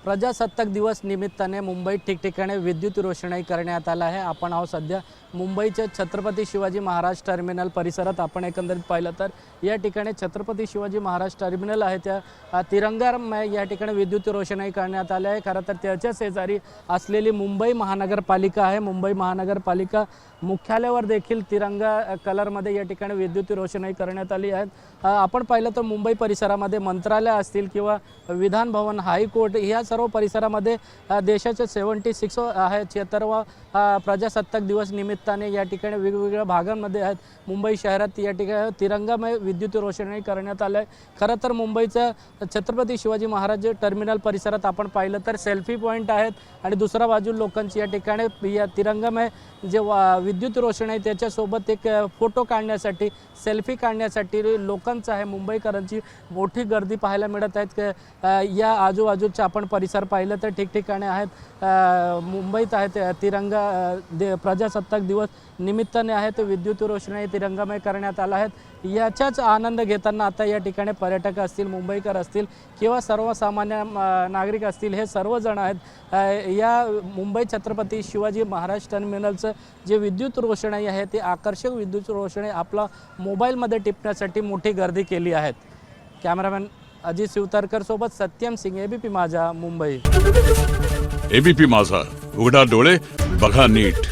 प्रजासत्ताक दिवस निमित्ताने मुंबईत ठिकठिकाणी विद्युत रोषणाई करण्यात आला आहे। आपण आहोत सध्या मुंबईच्या छत्रपती शिवाजी महाराज टर्मिनल परिसरात। आपण एकंदरीत पाहिलं तर या ठिकाणी छत्रपती शिवाजी महाराज टर्मिनल आहे त्या तिरंगामय या ठिकाणी विद्युत रोषणाई करण्यात आली आहे। खरं तर त्याच्या शेजारी असलेली मुंबई महानगरपालिका आहे। मुंबई महानगरपालिका मुख्यालयावर देखील तिरंगा कलरमध्ये या ठिकाणी विद्युत रोषणाई करण्यात आली आहे। आपण पाहिलं तर मुंबई परिसरामध्ये मंत्रालय असतील किंवा विधान भवन, हायकोर्ट या सर्व परिसरामध्ये देशाचे 76 आहे 76वा प्रजासत्ताक दिवस निमित्ताने या ठिकाणी वेगवेगळ्या भागांमध्ये आहेत। मुंबई शहरात या ठिकाणी तिरंगामय विद्युत रोषणाई करण्यात आलं आहे। खरं तर मुंबईचं छत्रपती शिवाजी महाराज टर्मिनल परिसरात आपण पाहिलं तर सेल्फी पॉईंट आहेत आणि दुसऱ्या बाजू लोकांची या ठिकाणी या तिरंगामय जे विद्युत रोषणाई त्याच्यासोबत एक फोटो काढण्यासाठी, सेल्फी काढण्यासाठी लोकांचं आहे, मुंबईकरांची मोठी गर्दी पाहायला मिळत आहेत। या आजूबाजूचा आपण परिसर पाहिलं तर ठिकठिकाणी आहेत। मुंबईत आहेत तिरंगा प्रजासत्ताक दिवस निमित्ताने आहेत विद्युत रोषणाई तिरंगामय करण्यात आला आहे। याचाच आनंद घेताना आता या ठिकाणी पर्यटक असतील, मुंबईकर असतील किंवा सर्वसामान्य नागरिक असतील, हे सर्वजण आहेत या मुंबई छत्रपती शिवाजी महाराज टर्मिनलचं जे विद्युत रोषणाई आहे ती आकर्षक विद्युत रोषणाई आपला मोबाईलमध्ये टिपण्यासाठी मोठी गर्दी केली आहे। कॅमेरामॅन अजित शिवतारकर सोबत सत्यम सिंग, एबीपी माझा, मुंबई। एबीपी माझा, उघडा डोळे बघा नीट।